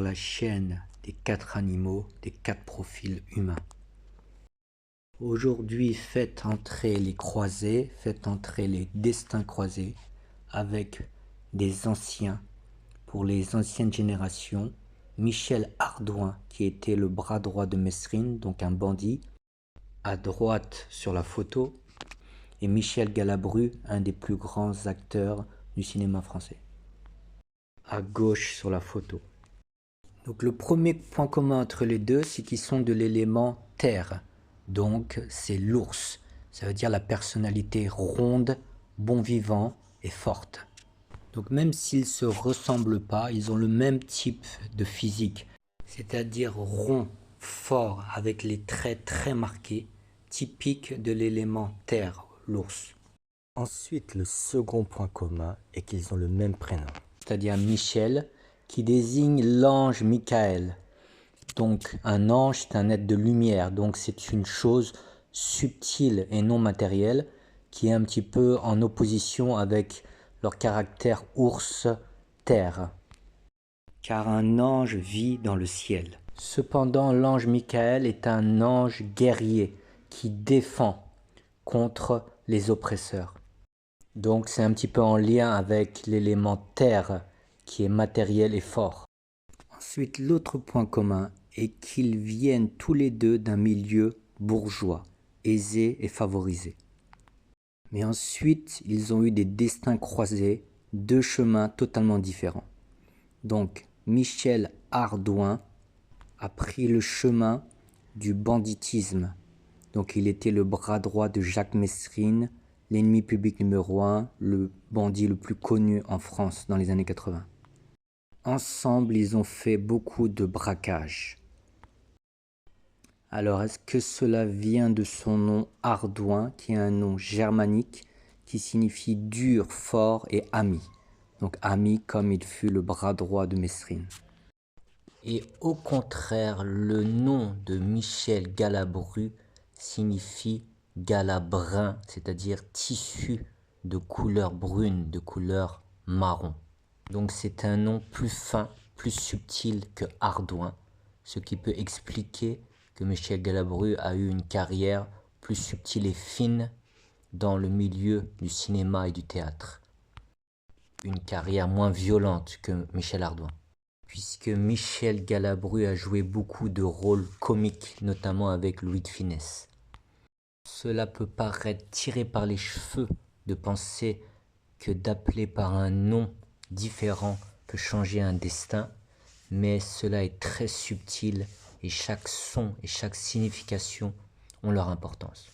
la chaîne des 4 animaux, des 4 profils humains. Aujourd'hui, faites entrer les croisés, faites entrer les destins croisés avec des anciens, pour les anciennes générations. Michel Ardouin, qui était le bras droit de Mesrine, donc un bandit, à droite sur la photo, et Michel Galabru, un des plus grands acteurs du cinéma français, à gauche sur la photo. Donc le premier point commun entre les deux, c'est qu'ils sont de l'élément terre. Donc c'est l'ours, ça veut dire la personnalité ronde, bon vivant et forte. Donc même s'ils ne se ressemblent pas, ils ont le même type de physique, c'est-à-dire rond, fort, avec les traits très marqués, typiques de l'élément terre, l'ours. Ensuite, le second point commun est qu'ils ont le même prénom, c'est-à-dire Michel, qui désigne l'ange Michael. Donc un ange, c'est un être de lumière, donc c'est une chose subtile et non matérielle, qui est un petit peu en opposition avec leur caractère ours-terre. Car un ange vit dans le ciel. Cependant, l'ange Michael est un ange guerrier qui défend contre les oppresseurs. Donc c'est un petit peu en lien avec l'élément terre qui est matériel et fort. Ensuite, l'autre point commun est qu'ils viennent tous les deux d'un milieu bourgeois, aisé et favorisé. Mais ensuite, ils ont eu des destins croisés, deux chemins totalement différents. Donc, Michel Ardouin a pris le chemin du banditisme. Donc, il était le bras droit de Jacques Mesrine, l'ennemi public numéro 1, le bandit le plus connu en France dans les années 80. Ensemble, ils ont fait beaucoup de braquages. Alors, est-ce que cela vient de son nom Ardouin, qui est un nom germanique, qui signifie dur, fort et ami. Donc ami comme il fut le bras droit de Mesrine. Et au contraire, le nom de Michel Galabru signifie galabrin, c'est-à-dire tissu de couleur brune, de couleur marron. Donc c'est un nom plus fin, plus subtil que Ardouin, ce qui peut expliquer que Michel Galabru a eu une carrière plus subtile et fine dans le milieu du cinéma et du théâtre. Une carrière moins violente que Michel Ardouin. Puisque Michel Galabru a joué beaucoup de rôles comiques, notamment avec Louis de Funès. Cela peut paraître tiré par les cheveux de penser que d'appeler par un nom différent peut changer un destin, mais cela est très subtil et chaque son et chaque signification ont leur importance.